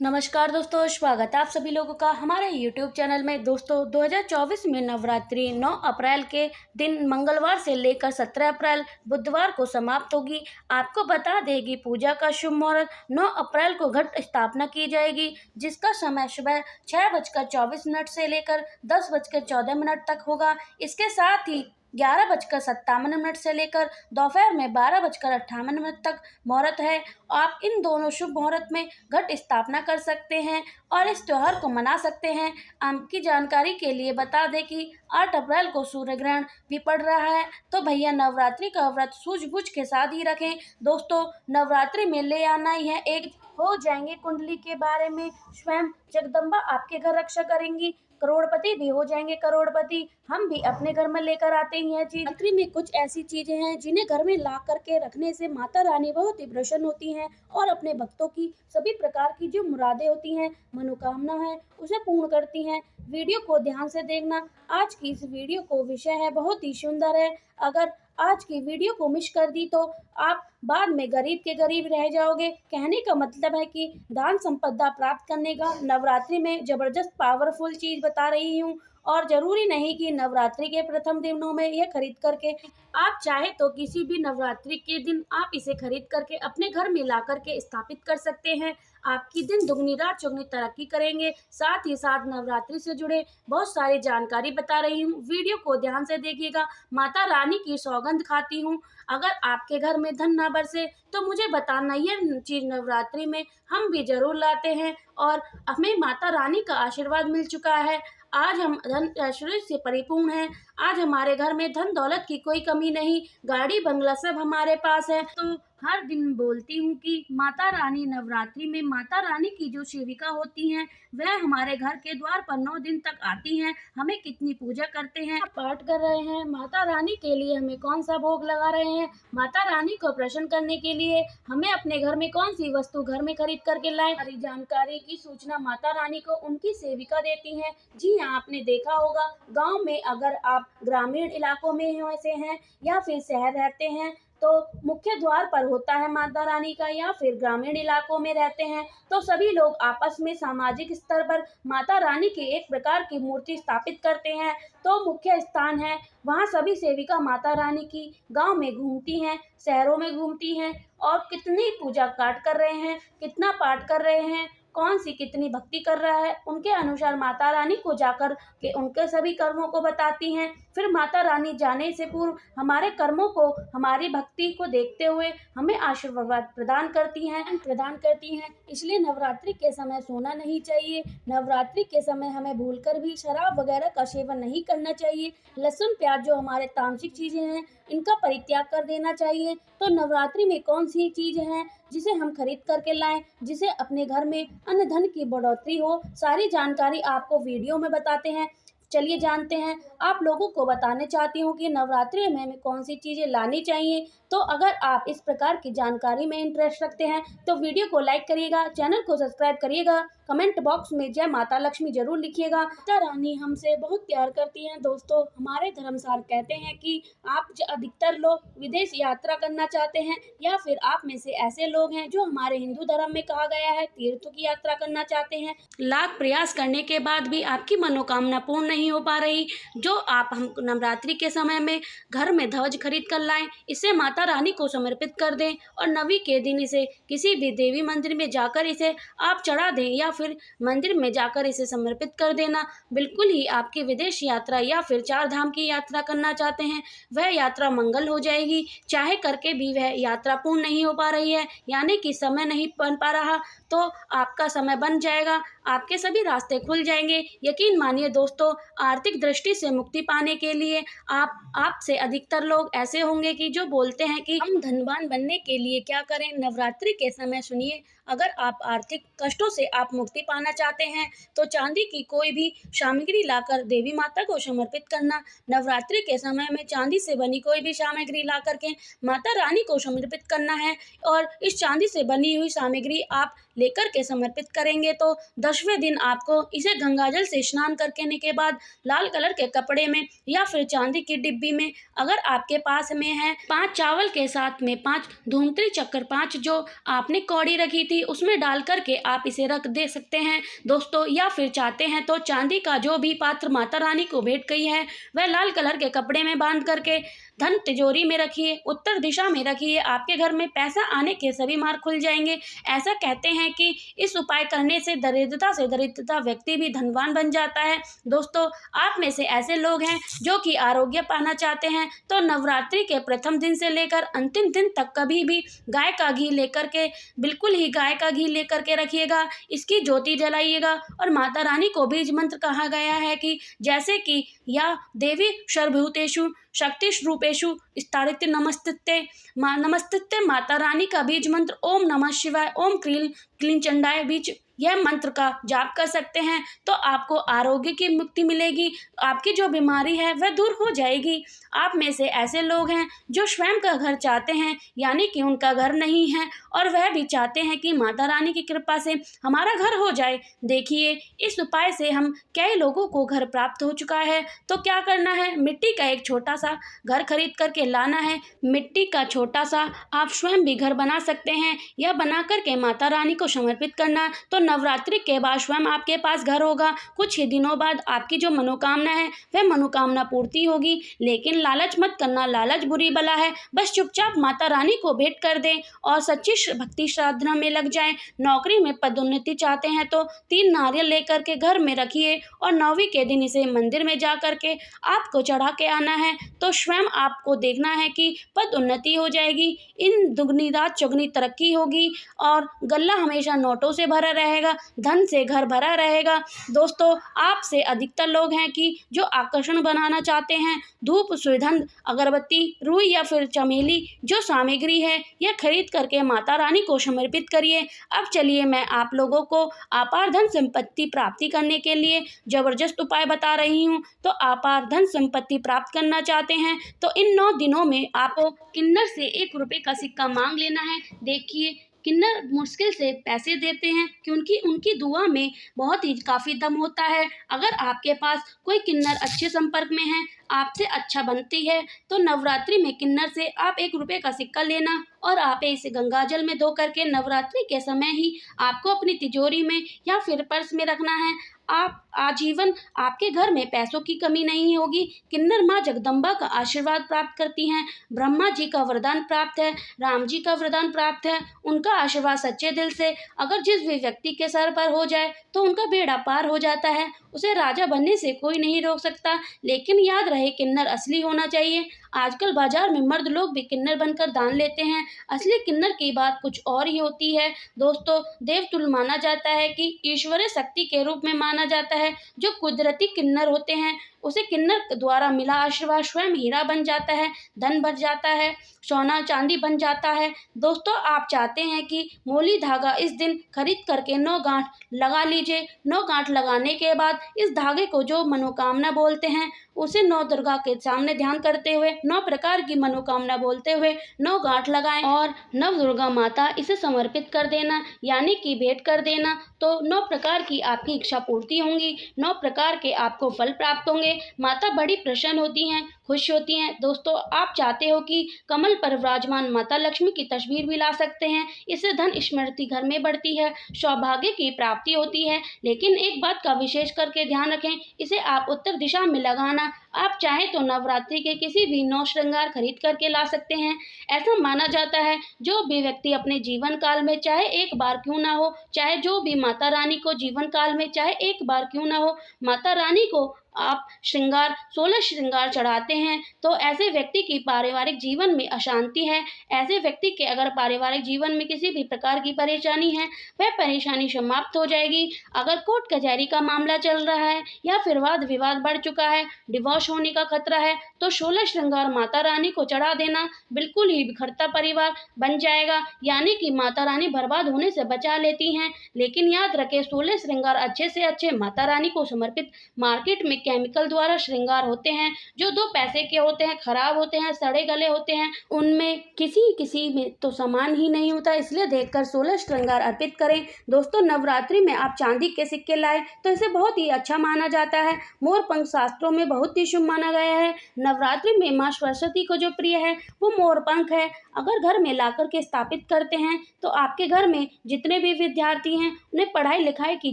नमस्कार दोस्तों, स्वागत है आप सभी लोगों का हमारे YouTube चैनल में। दोस्तों 2024 में नवरात्रि 9 अप्रैल के दिन मंगलवार से लेकर 17 अप्रैल बुधवार को समाप्त होगी। आपको बता देगी पूजा का शुभ मुहूर्त 9 अप्रैल को घट स्थापना की जाएगी, जिसका समय सुबह 6:24 से लेकर 10:14 तक होगा। इसके साथ ही 11:57 से लेकर दोपहर में 12:58 तक मुहूर्त है। आप इन दोनों शुभ मुहूर्त में घट स्थापना कर सकते हैं और इस त्योहार को मना सकते हैं। आपकी जानकारी के लिए बता दें कि 8 अप्रैल को सूर्य ग्रहण भी पड़ रहा है, तो भैया नवरात्रि का व्रत सूझबूझ के साथ ही रखें। दोस्तों नवरात्रि में ले आना ही है एक हो जाएंगे कुंडली के बारे में। स्वयं जगदम्बा आपके घर रक्षा करेंगी, करोड़पति भी हो जाएंगे करोड़पति। हम भी अपने घर में लेकर आते ही हैं चीज। नवरात्रि में कुछ ऐसी चीजें हैं जिन्हें घर में ला करके रखने से माता रानी बहुत ही प्रसन्न होती हैं और अपने भक्तों की सभी प्रकार की जो मुरादें होती हैं, मनोकामना है, उसे पूर्ण करती हैं। वीडियो को ध्यान से देखना। आज की इस वीडियो को विषय है बहुत ही सुंदर है। अगर आज की वीडियो को मिस कर दी तो आप बाद में गरीब के गरीब रह जाओगे। कहने का मतलब है कि दान संपदा प्राप्त करने का नवरात्रि में जबरदस्त पावरफुल चीज बता रही हूँ, और जरूरी नहीं कि नवरात्रि के प्रथम दिनों में यह खरीद करके आप चाहे तो किसी भी नवरात्रि के दिन आप इसे खरीद करके अपने घर में ला करके स्थापित कर सकते हैं। आपकी दिन दुगनी रात चौगनी तरक्की करेंगे। साथ ही साथ नवरात्रि से जुड़े बहुत सारी जानकारी बता रही हूँ, वीडियो को ध्यान से देखिएगा। माता रानी की सौगंध खाती हूँ, अगर आपके घर में धन ना बरसे तो मुझे बताना। यह चीज नवरात्रि में हम भी जरूर लाते हैं और हमें माता रानी का आशीर्वाद मिल चुका है। आज हम धन ऐश्वर्य से परिपूर्ण हैं। आज हमारे घर में धन दौलत की कोई कमी नहीं, गाड़ी बंगला सब हमारे पास है। तो हर दिन बोलती हूँ कि माता रानी नवरात्रि में माता रानी की जो सेविका होती हैं वह हमारे घर के द्वार पर 9 दिन तक आती हैं। हमें कितनी पूजा करते हैं, पाठ कर रहे हैं, माता रानी के लिए हमें कौन सा भोग लगा रहे हैं, माता रानी को प्रसन्न करने के लिए हमें अपने घर में कौन सी वस्तु घर में खरीद करके लाएं। सारी जानकारी की सूचना माता रानी को उनकी सेविका देती हैं। जी हाँ, आपने देखा होगा गाँव में अगर आप ग्रामीण इलाकों में वैसे हैं या फिर शहर रहते हैं तो मुख्य द्वार पर होता है माता रानी का, या फिर ग्रामीण इलाकों में रहते हैं तो सभी लोग आपस में सामाजिक स्तर पर माता रानी की एक प्रकार की मूर्ति स्थापित करते हैं। तो मुख्य स्थान है वहाँ सभी सेविका माता रानी की गांव में घूमती हैं, शहरों में घूमती हैं और कितनी पूजा पाठ कर रहे हैं, कितना पाठ कर रहे हैं, कौन सी कितनी भक्ति कर रहा है, उनके अनुसार माता रानी को जाकर के उनके सभी कर्मों को बताती हैं। फिर माता रानी जाने से पूर्व हमारे कर्मों को, हमारी भक्ति को देखते हुए हमें आशीर्वाद प्रदान करती हैं। इसलिए नवरात्रि के समय सोना नहीं चाहिए। नवरात्रि के समय हमें भूलकर भी शराब वगैरह का सेवन नहीं करना चाहिए। लहसुन प्याज जो हमारे तामसिक चीजें हैं इनका परित्याग कर देना चाहिए। तो नवरात्रि में कौन सी चीज है जिसे हम खरीद करके लाएं, जिसे अपने घर में अन्न धन की बढ़ोतरी हो, सारी जानकारी आपको वीडियो में बताते हैं। चलिए जानते हैं। आप लोगों को बताने चाहती हूँ कि नवरात्रि में हमें कौन सी चीज़ें लानी चाहिए। तो अगर आप इस प्रकार की जानकारी में इंटरेस्ट रखते हैं तो वीडियो को लाइक करिएगा, चैनल को सब्सक्राइब करिएगा, कमेंट बॉक्स में जय माता लक्ष्मी जरूर लिखिएगा। माता रानी हमसे बहुत प्यार करती हैं। दोस्तों हमारे धर्मशास्त्र कहते हैं कि आप अधिकतर लोग विदेश यात्रा करना चाहते हैं, या फिर आप में से ऐसे लोग हैं जो हमारे हिंदू धर्म में कहा गया है तीर्थों की यात्रा करना चाहते हैं। लाख प्रयास करने के बाद भी आपकी मनोकामना पूर्ण नहीं हो पा रही, जो आप हम नवरात्रि के समय में घर में ध्वज खरीद कर लाएं, इसे माता रानी को समर्पित कर दें और नवमी के दिन इसे किसी भी देवी मंदिर में जाकर इसे आप चढ़ा दें या फिर मंदिर में जाकर इसे समर्पित कर देना। बिल्कुल ही आपकी विदेश यात्रा या फिर 4 धाम की यात्रा करना चाहते हैं वह यात्रा मंगल हो जाएगी। चाहे करके भी वह यात्रा पूर्ण नहीं हो पा रही है, यानी कि समय नहीं बन पा रहा, तो आपका समय बन जाएगा, आपके सभी रास्ते खुल जाएंगे। यकीन मानिए दोस्तों, आर्थिक दृष्टि से मुक्ति पाने के लिए आपसे अधिकतर लोग ऐसे होंगे कि जो बोलते हैं कि हम धनवान बनने के लिए क्या करें। नवरात्रि के समय सुनिए, अगर आप आर्थिक कष्टों से आप मुक्ति पाना चाहते हैं तो चांदी की कोई भी सामग्री लाकर देवी माता को समर्पित करना। नवरात्रि के समय में चांदी से बनी कोई भी सामग्री ला करके माता रानी को समर्पित करना है, और इस चांदी से बनी हुई सामग्री आप लेकर के समर्पित करेंगे तो 10वें दिन आपको इसे गंगाजल से स्नान करने के बाद लाल कलर के कपड़े में या फिर चांदी की डिब्बी में, अगर आपके पास में है 5 चावल के साथ में 5 धूमत्री चक्कर 5 जो आपने कौड़ी रखी थी उसमें डाल करके आप इसे रख दे सकते हैं दोस्तों। या फिर चाहते हैं तो चांदी का जो भी पात्र माता रानी को भेंट गई है वह लाल कलर के कपड़े में बांध करके धन तिजोरी में रखिए, उत्तर दिशा में रखिए। आपके घर में पैसा आने के सभी मार्ग खुल जाएंगे। ऐसा कहते हैं कि इस उपाय करने से दरिद्रता व्यक्ति भी धनवान बन जाता है। दोस्तों, आप में से ऐसे लोग हैं जो कि आरोग्य पाना चाहते हैं तो नवरात्रि के प्रथम दिन से लेकर अंतिम दिन तक कभी भी गाय का घी लेकर के, बिल्कुल ही गाय का घी लेकर के रखिएगा, इसकी ज्योति जलाइएगा। और माता रानी को बीज मंत्र कहा गया है कि जैसे कि या देवी सर्वभूतेषु शक्ति रूपेशु स्थित नमस्ते माता रानी का बीज मंत्र ओम नमः शिवाय ओम क्लीं चंडाय बीज, यह मंत्र का जाप कर सकते हैं तो आपको आरोग्य की मुक्ति मिलेगी, आपकी जो बीमारी है वह दूर हो जाएगी। आप में से ऐसे लोग हैं जो स्वयं का घर चाहते हैं, यानी कि उनका घर नहीं है और वह भी चाहते हैं कि माता रानी की कृपा से हमारा घर हो जाए। देखिए, इस उपाय से हम कई लोगों को घर प्राप्त हो चुका है। तो क्या करना है, मिट्टी का एक छोटा सा घर खरीद करके लाना है। मिट्टी का छोटा सा आप स्वयं भी घर बना सकते हैं या बना करके माता रानी को समर्पित करना। तो नवरात्रि के बाद स्वयं आपके पास घर होगा। कुछ ही दिनों बाद आपकी जो मनोकामना है वह मनोकामना पूर्ति होगी। लेकिन लालच मत करना, लालच बुरी बला है। बस चुपचाप माता रानी को भेंट कर दें और सच्ची भक्ति साधना में लग जाएं। नौकरी में पदोन्नति चाहते हैं तो 3 नारियल लेकर के घर में रखिए और 9वीं के दिन इसे मंदिर में जा करके आपको चढ़ा के आना है तो स्वयं आपको देखना है कि पदोन्नति हो जाएगी। इन दुगनी रात चौगनी तरक्की होगी और गल्ला हमेशा नोटों से भरा रहेगा, धन से घर भरा रहेगा। दोस्तों, आपसे अधिकतर लोग हैं कि जो आकर्षण बनाना चाहते हैं, धूप सुगंध अगरबत्ती रुई या फिर चमेली जो सामग्री है यह खरीद करके माता रानी को समर्पित करिए। अब चलिए मैं आप लोगों को अपार धन संपत्ति प्राप्ति करने के लिए जबरदस्त उपाय बता रही हूँ। तो अपार धन संपत्ति प्राप्त करना चाहते हैं तो इन 9 दिनों में आपको किन्नर से 1 रुपये का सिक्का मांग लेना है। देखिए, किन्नर मुश्किल से पैसे देते हैं क्योंकि उनकी दुआ में बहुत ही काफ़ी दम होता है। अगर आपके पास कोई किन्नर अच्छे संपर्क में है, आपसे अच्छा बनती है, तो नवरात्रि में किन्नर से आप 1 रुपये का सिक्का लेना और आप इसे गंगाजल में धो करके नवरात्रि के समय ही आपको अपनी तिजोरी में या फिर पर्स में रखना है। आप आजीवन आपके घर में पैसों की कमी नहीं होगी। किन्नर माँ जगदम्बा का आशीर्वाद प्राप्त करती हैं, ब्रह्मा जी का वरदान प्राप्त है, राम जी का वरदान प्राप्त है। उनका आशीर्वाद सच्चे दिल से अगर जिस भी व्यक्ति के सर पर हो जाए तो उनका बेड़ा पार हो जाता है, उसे राजा बनने से कोई नहीं रोक सकता। लेकिन याद रहे, किन्नर असली होना चाहिए। आजकल बाजार में मर्द लोग भी किन्नर बनकर दान लेते हैं, असली किन्नर की बात कुछ और ही होती है। दोस्तों, देवतुल्य माना जाता है कि ईश्वरीय शक्ति के रूप में माना जाता है। जो कुदरती किन्नर होते हैं उसे किन्नर द्वारा मिला आशीर्वाद स्वयं हीरा बन जाता है, धन बन जाता है, सोना चांदी बन जाता है। दोस्तों, आप चाहते हैं कि मोली धागा इस दिन खरीद करके 9 गांठ लगा लीजिए। 9 गांठ लगाने के बाद इस धागे को जो मनोकामना बोलते हैं उसे 9 दुर्गा के सामने ध्यान करते हुए 9 प्रकार की मनोकामना बोलते हुए 9 गांठ लगाएं और नव दुर्गा माता इसे समर्पित कर देना, यानी कि भेंट कर देना। तो 9 प्रकार की आपकी इच्छा पूर्ति होंगी, 9 प्रकार के आपको फल प्राप्त होंगे। माता बड़ी प्रसन्न होती हैं, खुश होती हैं। दोस्तों, आप चाहते हो कि कमल पर विराजमान माता लक्ष्मी की तस्वीर भी ला सकते हैं, इससे धन स्मृति घर में बढ़ती है, सौभाग्य की प्राप्ति होती है। लेकिन एक बात का विशेष करके ध्यान रखें, इसे आप उत्तर दिशा में लगाना। आप चाहें तो नवरात्रि के किसी भी 9 श्रृंगार खरीद करके ला सकते हैं। ऐसा माना जाता है जो भी व्यक्ति अपने जीवन काल में चाहे एक बार क्यों ना हो, चाहे जो भी माता रानी को जीवन काल में चाहे एक बार क्यों ना हो, माता रानी को आप श्रृंगार 16 श्रृंगार चढ़ाते हैं तो ऐसे व्यक्ति की पारिवारिक जीवन में अशांति है। ऐसे व्यक्ति के अगर पारिवारिक जीवन में किसी भी प्रकार की परेशानी है वह परेशानी समाप्त हो जाएगी। अगर कोर्ट कचहरी का मामला चल रहा है या फिर वाद विवाद बढ़ चुका है, डिवोर्स लॉस होने का खतरा है तो 16 श्रृंगार माता रानी को चढ़ा देना बिल्कुल ही बिखरता परिवार बन जाएगा, यानी कि माता रानी बर्बाद होने से बचा लेती हैं। लेकिन याद रखें, 16 श्रृंगार अच्छे से अच्छे माता रानी को समर्पित मार्केट में केमिकल द्वारा श्रृंगार होते हैं, जो 2 पैसे के होते हैं, खराब होते हैं, सड़े गले होते हैं, उनमें किसी में तो सामान ही नहीं होता। इसलिए देखकर 16 श्रृंगार अर्पित करें। दोस्तों, नवरात्रि में आप चांदी के सिक्के लाए तो इसे बहुत ही अच्छा माना जाता है। मोर पंख शास्त्रों में बहुत ही शुभ माना गया है। नवरात्रि में माँ सरस्वती को जो प्रिय है वो मोर पंख है। अगर घर में लाकर के स्थापित करते हैं तो आपके घर में जितने भी विद्यार्थी हैं उन्हें पढ़ाई लिखाई की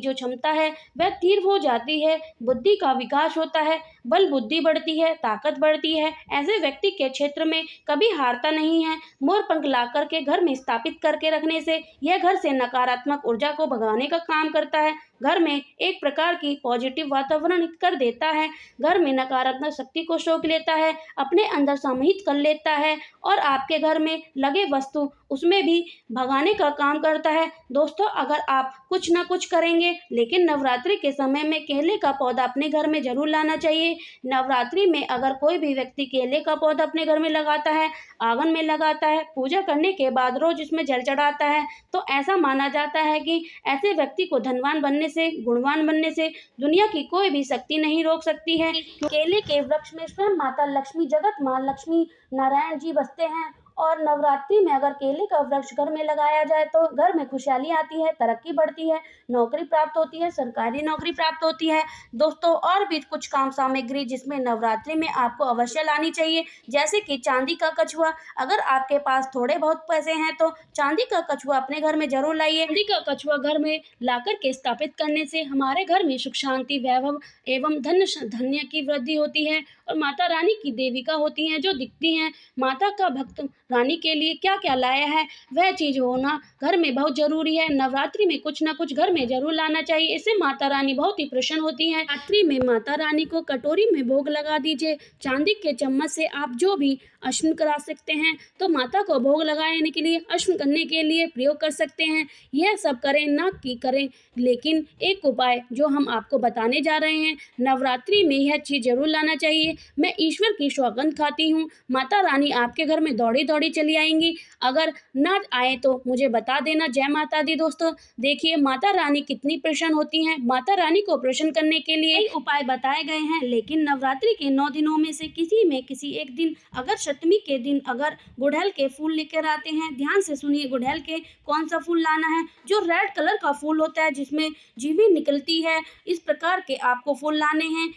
जो क्षमता है वह तीव्र हो जाती है, बुद्धि का विकास होता है, बल बुद्धि बढ़ती है, ताकत बढ़ती है। ऐसे व्यक्ति के क्षेत्र में कभी हारता नहीं है। मोर पंख ला करके घर में स्थापित करके रखने से यह घर से नकारात्मक ऊर्जा को भगाने का काम करता है, घर में एक प्रकार की पॉजिटिव वातावरण कर देता है, घर में नकारात्मक शक्ति को सोख लेता है, अपने अंदर समाहित कर लेता है और आपके घर में लगे वस्तु उसमें भी भगाने का काम करता है। दोस्तों, अगर आप कुछ ना कुछ करेंगे, लेकिन नवरात्रि के समय में केले का पौधा अपने घर में जरूर लाना चाहिए। नवरात्रि में अगर कोई भी व्यक्ति केले का पौधा अपने घर में लगाता है, आंगन में लगाता है, पूजा करने के बाद रोज इसमें जल चढ़ाता है, तो ऐसा माना जाता है कि ऐसे व्यक्ति को धनवान बनने से, गुणवान बनने से दुनिया की कोई भी शक्ति नहीं रोक सकती है। केले के वृक्ष में स्वयं माता लक्ष्मी, जगत मां लक्ष्मी नारायण जी बसते हैं और नवरात्रि में अगर केले का वृक्ष घर में लगाया जाए तो घर में खुशहाली आती है, तरक्की बढ़ती है, नौकरी प्राप्त होती है, सरकारी नौकरी प्राप्त होती है। दोस्तों, और भी कुछ काम सामग्री जिसमें नवरात्रि में आपको अवश्य लानी चाहिए, जैसे कि चांदी का कछुआ। अगर आपके पास थोड़े बहुत पैसे हैं तो चांदी का कछुआ अपने घर में जरूर लाइए। चांदी का कछुआ घर में लाकर के स्थापित करने से हमारे घर में सुख शांति, वैभव एवं धन्य की वृद्धि होती है और माता रानी की देविका होती हैं जो दिखती हैं। माता का भक्त रानी के लिए क्या क्या लाया है वह चीज होना घर में बहुत जरूरी है। नवरात्रि में कुछ ना कुछ घर में जरूर लाना चाहिए, इससे माता रानी बहुत ही प्रसन्न होती हैं। रात्रि में माता रानी को कटोरी में भोग लगा दीजिए। चांदी के चम्मच से आप जो भी अश्म करा सकते हैं तो माता को भोग लगाने के लिए, अश्म करने के लिए प्रयोग कर सकते हैं। यह सब करें ना कि करें, लेकिन एक उपाय जो हम आपको बताने जा रहे हैं, नवरात्रि में यह चीज जरूर लाना चाहिए। मैं ईश्वर की सौगंध खाती हूँ, माता रानी आपके घर में दौड़ी दौड़ी चली आएंगी। अगर ना आए तो मुझे बता देना। जय माता दी। दोस्तों, देखिए माता रानी कितनी प्रसन्न होती हैं। माता रानी को प्रसन्न करने के लिए उपाय बताए गए हैं, लेकिन नवरात्रि के 9 दिनों में से किसी एक दिन, अगर सप्तमी के दिन अगर गुड़हल के फूल लेकर आते हैं, ध्यान से सुनिए, गुड़हल के कौन सा फूल लाना है, जो रेड कलर का फूल होता है जिसमें जीवी निकलती है, इस प्रकार के आपको फूल लाने हैं।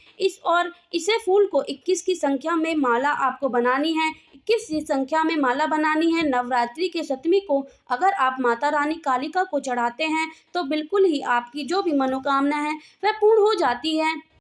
इसे फूल को 21 की संख्या में माला आपको बनानी है। 21 की संख्या में माला बनानी है। नवरात्रि के सप्तमी को अगर आप माता रानी कालिका को चढ़ाते हैं तो बिल्कुल ही आपकी जो भी मनोकामना है वह पूर्ण हो जाती है।